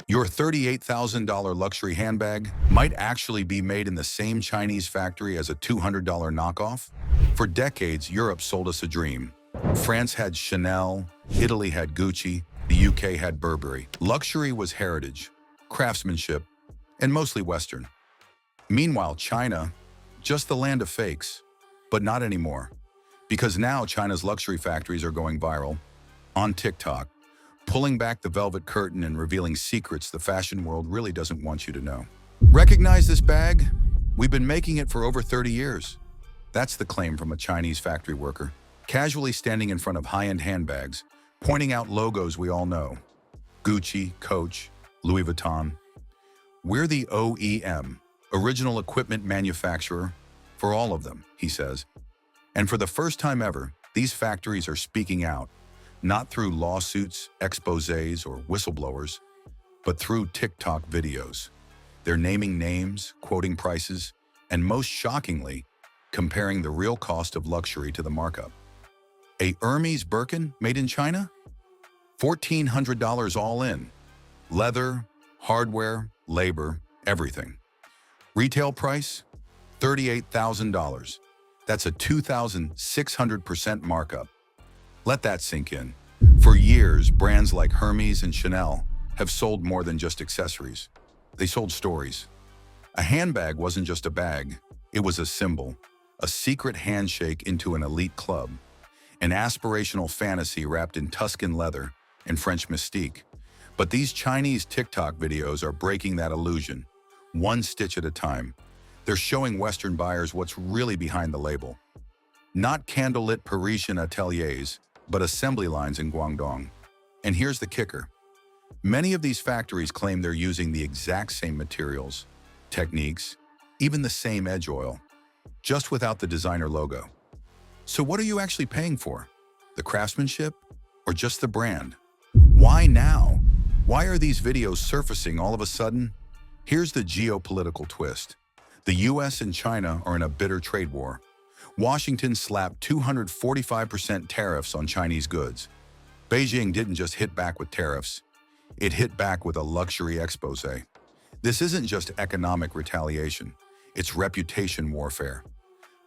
Your $38,000 luxury handbag might actually be made in the same Chinese factory as a $200 knockoff. For decades, Europe sold us a dream. France had Chanel, Italy had Gucci, the UK had Burberry. Luxury was heritage, craftsmanship, and mostly Western. Meanwhile, China, just the land of fakes. But not anymore. Because now China's luxury factories are going viral on TikTok, pulling back the velvet curtain and revealing secrets the fashion world really doesn't want you to know. Recognize this bag? We've been making it for over 30 years. That's the claim from a Chinese factory worker, casually standing in front of high-end handbags, pointing out logos we all know. Gucci, Coach, Louis Vuitton. We're the OEM, original equipment manufacturer, for all of them, he says. And for the first time ever, these factories are speaking out, not through lawsuits, exposés, or whistleblowers, but through TikTok videos. They're naming names, quoting prices, and most shockingly, comparing the real cost of luxury to the markup. A Hermès Birkin made in China? $1,400 all in. Leather, hardware, labor, everything. Retail price? $38,000. That's a 2,600% markup. Let that sink in. For years, brands like Hermès and Chanel have sold more than just accessories. They sold stories. A handbag wasn't just a bag. It was a symbol, a secret handshake into an elite club, an aspirational fantasy wrapped in Tuscan leather and French mystique. But these Chinese TikTok videos are breaking that illusion, one stitch at a time. They're showing Western buyers what's really behind the label. Not candlelit Parisian ateliers, but assembly lines in Guangdong. And here's the kicker. Many of these factories claim they're using the exact same materials, techniques, even the same edge oil, just without the designer logo. So what are you actually paying for? The craftsmanship or just the brand? Why now? Why are these videos surfacing all of a sudden? Here's the geopolitical twist. The US and China are in a bitter trade war. Washington slapped 245% tariffs on Chinese goods. Beijing didn't just hit back with tariffs. It hit back with a luxury exposé. This isn't just economic retaliation. It's reputation warfare.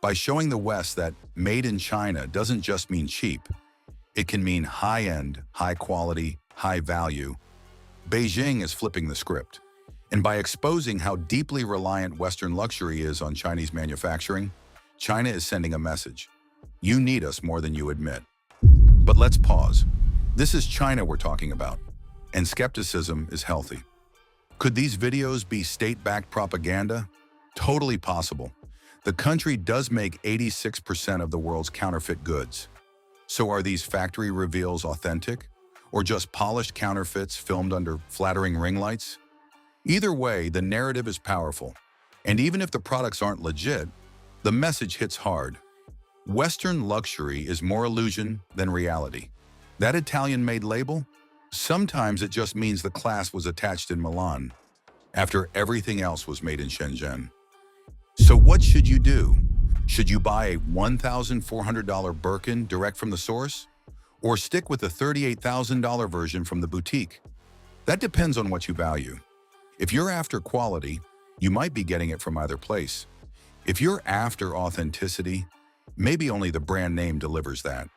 By showing the West that made in China doesn't just mean cheap. It can mean high-end, high-quality, high-value. Beijing is flipping the script. And by exposing how deeply reliant Western luxury is on Chinese manufacturing, China is sending a message. You need us more than you admit. But let's pause. This is China we're talking about, and skepticism is healthy. Could these videos be state-backed propaganda? Totally possible. The country does make 86% of the world's counterfeit goods. So are these factory reveals authentic, or just polished counterfeits filmed under flattering ring lights? Either way, the narrative is powerful, and even if the products aren't legit, the message hits hard. Western luxury is more illusion than reality. That Italian-made label? Sometimes it just means the class was attached in Milan, after everything else was made in Shenzhen. So what should you do? Should you buy a $1,400 Birkin direct from the source? Or stick with the $38,000 version from the boutique? That depends on what you value. If you're after quality, you might be getting it from either place. If you're after authenticity, maybe only the brand name delivers that.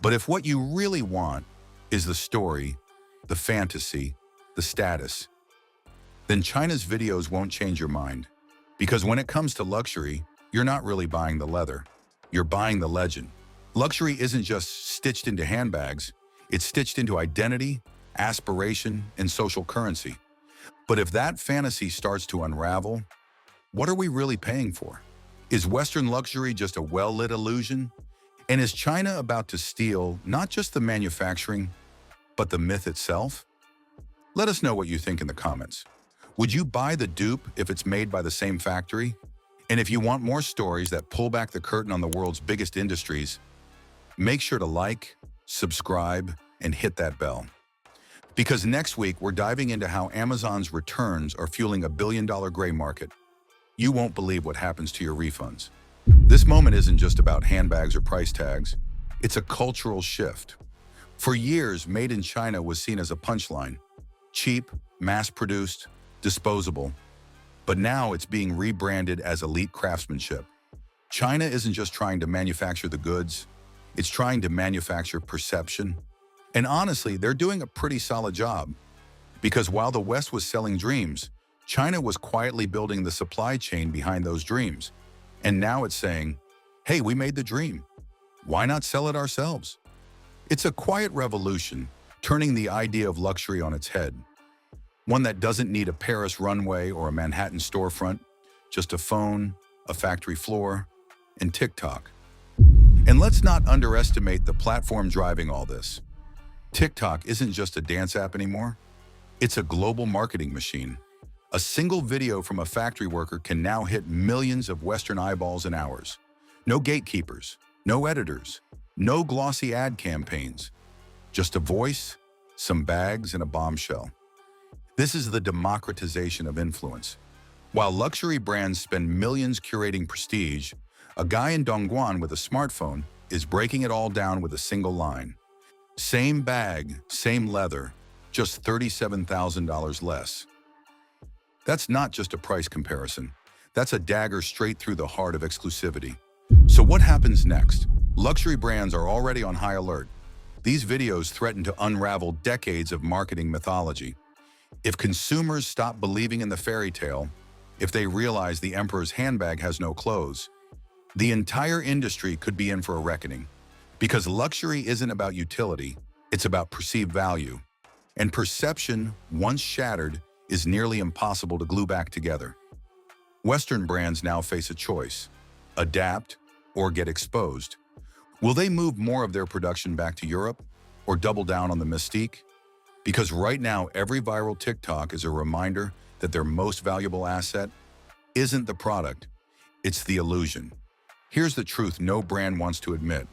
But if what you really want is the story, the fantasy, the status, then China's videos won't change your mind. Because when it comes to luxury, you're not really buying the leather. You're buying the legend. Luxury isn't just stitched into handbags. It's stitched into identity, aspiration, and social currency. But if that fantasy starts to unravel, what are we really paying for? Is Western luxury just a well-lit illusion? And is China about to steal not just the manufacturing, but the myth itself? Let us know what you think in the comments. Would you buy the dupe if it's made by the same factory? And if you want more stories that pull back the curtain on the world's biggest industries, make sure to like, subscribe, and hit that bell. Because next week, we're diving into how Amazon's returns are fueling a billion-dollar gray market. You won't believe what happens to your refunds. This moment isn't just about handbags or price tags. It's a cultural shift. For years, made in China was seen as a punchline. Cheap, mass-produced, disposable. But now it's being rebranded as elite craftsmanship. China isn't just trying to manufacture the goods, it's trying to manufacture perception. And honestly, they're doing a pretty solid job. Because while the West was selling dreams, China was quietly building the supply chain behind those dreams. And now it's saying, hey, we made the dream. Why not sell it ourselves? It's a quiet revolution, turning the idea of luxury on its head. One that doesn't need a Paris runway or a Manhattan storefront, just a phone, a factory floor, and TikTok. And let's not underestimate the platform driving all this. TikTok isn't just a dance app anymore. It's a global marketing machine. A single video from a factory worker can now hit millions of Western eyeballs in hours. No gatekeepers, no editors, no glossy ad campaigns. Just a voice, some bags, and a bombshell. This is the democratization of influence. While luxury brands spend millions curating prestige, a guy in Dongguan with a smartphone is breaking it all down with a single line. Same bag, same leather, just $37,000 less. That's not just a price comparison. That's a dagger straight through the heart of exclusivity. So what happens next? Luxury brands are already on high alert. These videos threaten to unravel decades of marketing mythology. If consumers stop believing in the fairy tale, if they realize the emperor's handbag has no clothes, the entire industry could be in for a reckoning. Because luxury isn't about utility, it's about perceived value. And perception, once shattered, is nearly impossible to glue back together. Western brands now face a choice: adapt or get exposed. Will they move more of their production back to Europe or double down on the mystique? Because right now, every viral TikTok is a reminder that their most valuable asset isn't the product, it's the illusion. Here's the truth no brand wants to admit.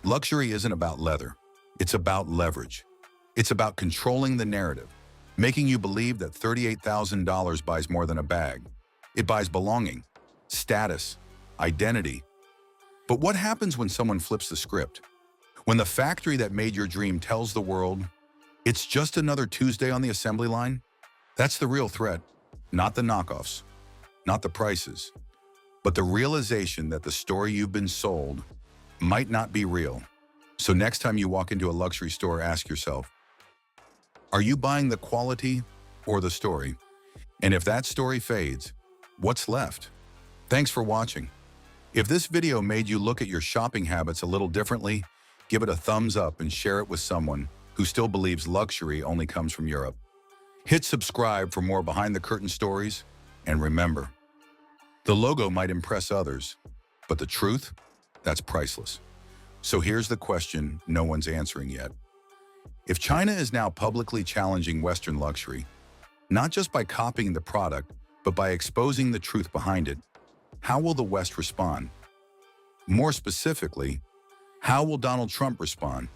Luxury isn't about leather, it's about leverage. It's about controlling the narrative, making you believe that $38,000 buys more than a bag. It buys belonging, status, identity. But what happens when someone flips the script? When the factory that made your dream tells the world, it's just another Tuesday on the assembly line? That's the real threat, not the knockoffs, not the prices, but the realization that the story you've been sold might not be real. So next time you walk into a luxury store, ask yourself, are you buying the quality or the story? And if that story fades, what's left? Thanks for watching. If this video made you look at your shopping habits a little differently, give it a thumbs up and share it with someone who still believes luxury only comes from Europe. Hit subscribe for more behind-the-curtain stories, and remember, the logo might impress others, but the truth, that's priceless. So here's the question no one's answering yet. If China is now publicly challenging Western luxury, not just by copying the product, but by exposing the truth behind it, how will the West respond? More specifically, how will Donald Trump respond?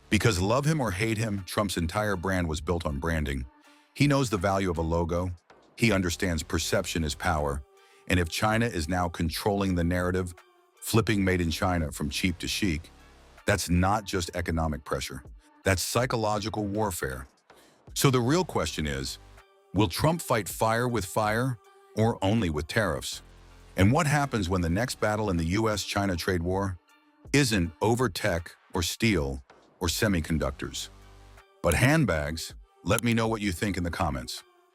Because love him or hate him, Trump's entire brand was built on branding. He knows the value of a logo. He understands perception is power. And if China is now controlling the narrative, flipping made in China from cheap to chic, that's not just economic pressure. That's psychological warfare. So the real question is, will Trump fight fire with fire or only with tariffs? And what happens when the next battle in the US-China trade war isn't over tech or steel or semiconductors, but handbags? Let me know what you think in the comments.